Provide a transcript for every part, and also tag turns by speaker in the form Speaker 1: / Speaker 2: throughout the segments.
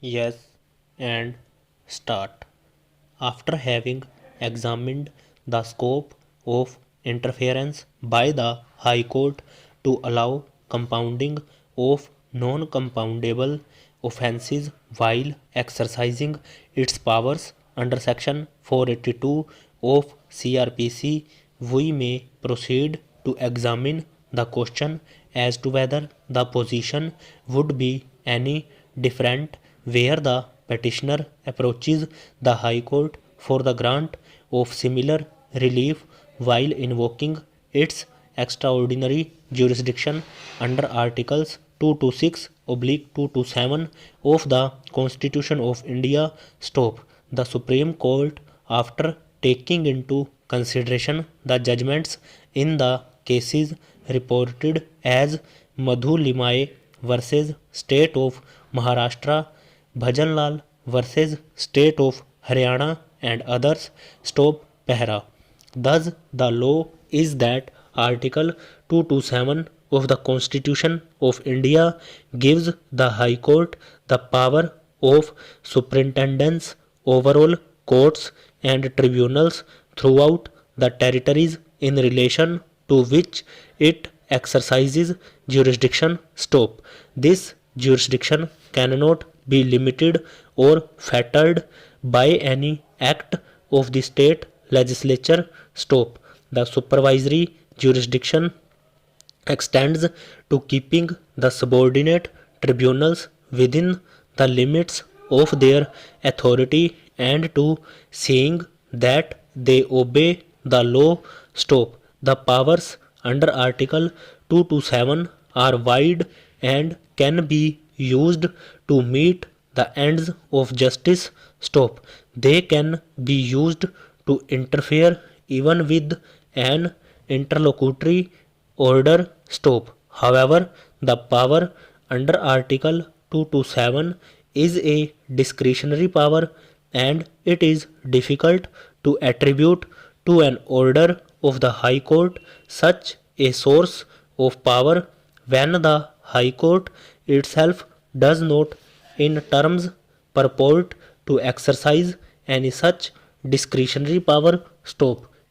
Speaker 1: Yes, and start. After having examined the scope of interference by the High Court to allow compounding of non-compoundable offences while exercising its powers under Section 482 of CRPC, we may proceed to examine the question as to whether the position would be any different where the petitioner approaches the High Court for the grant of similar relief while invoking its extraordinary jurisdiction under Articles 226/227 of the Constitution of India. The Supreme Court, after taking into consideration the judgments in the cases reported as Madhu Limaye versus State of Maharashtra, Bhajanlal versus State of Haryana and others, Pehra. Thus, the law is that Article 227 of the Constitution of India gives the High Court the power of superintendence over all courts and tribunals throughout the territories in relation to which it exercises jurisdiction. This jurisdiction cannot be limited or fettered by any act of the state legislature. The supervisory jurisdiction extends to keeping the subordinate tribunals within the limits of their authority and to seeing that they obey the law. The powers under Article 227 are wide and can be used to meet the ends of justice. They can be used to interfere even with an interlocutory order. However, the power under Article 227 is a discretionary power and it is difficult to attribute to an order of the High Court such a source of power when the High Court itself does not in terms purport to exercise any such discretionary power.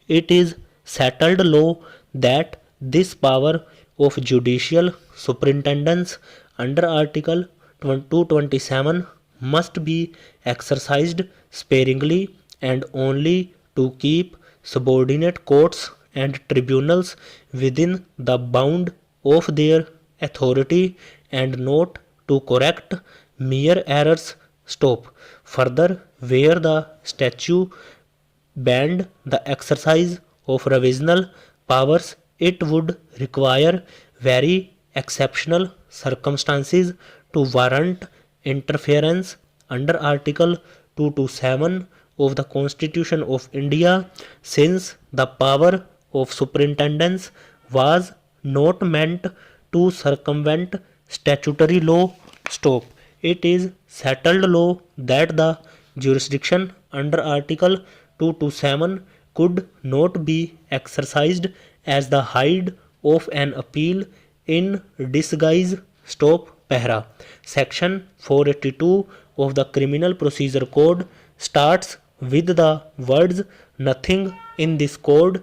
Speaker 1: It is settled law that this power of judicial superintendence under Article 227 must be exercised sparingly and only to keep subordinate courts and tribunals within the bound of their authority and not to correct mere errors. Further, where the statute banned the exercise of revisional powers, it would require very exceptional circumstances to warrant interference under Article 227 of the Constitution of India, since the power of superintendence was not meant to circumvent statutory law. It is settled law that the jurisdiction under Article 227 could not be exercised as the height of an appeal in disguise. Pehra. Section 482 of the Criminal Procedure Code starts with the words "nothing in this code."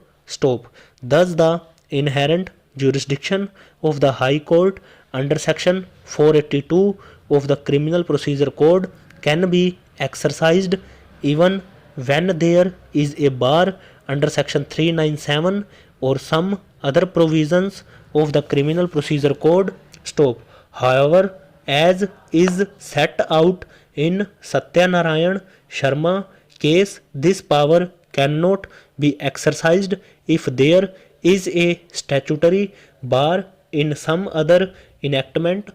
Speaker 1: Thus, the inherent jurisdiction of the High Court under Section 482 of the Criminal Procedure Code can be exercised even when there is a bar under Section 397 or some other provisions of the Criminal Procedure Code. However, as is set out in Satyanarayan Sharma case, this power cannot be exercised if there is a statutory bar in some other enactment.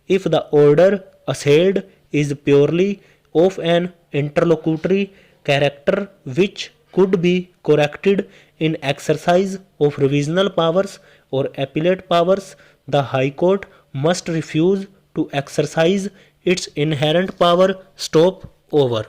Speaker 1: If the order assailed is purely of an interlocutory character which could be corrected in exercise of revisional powers or appellate powers, the High Court must refuse to exercise its inherent power. Over.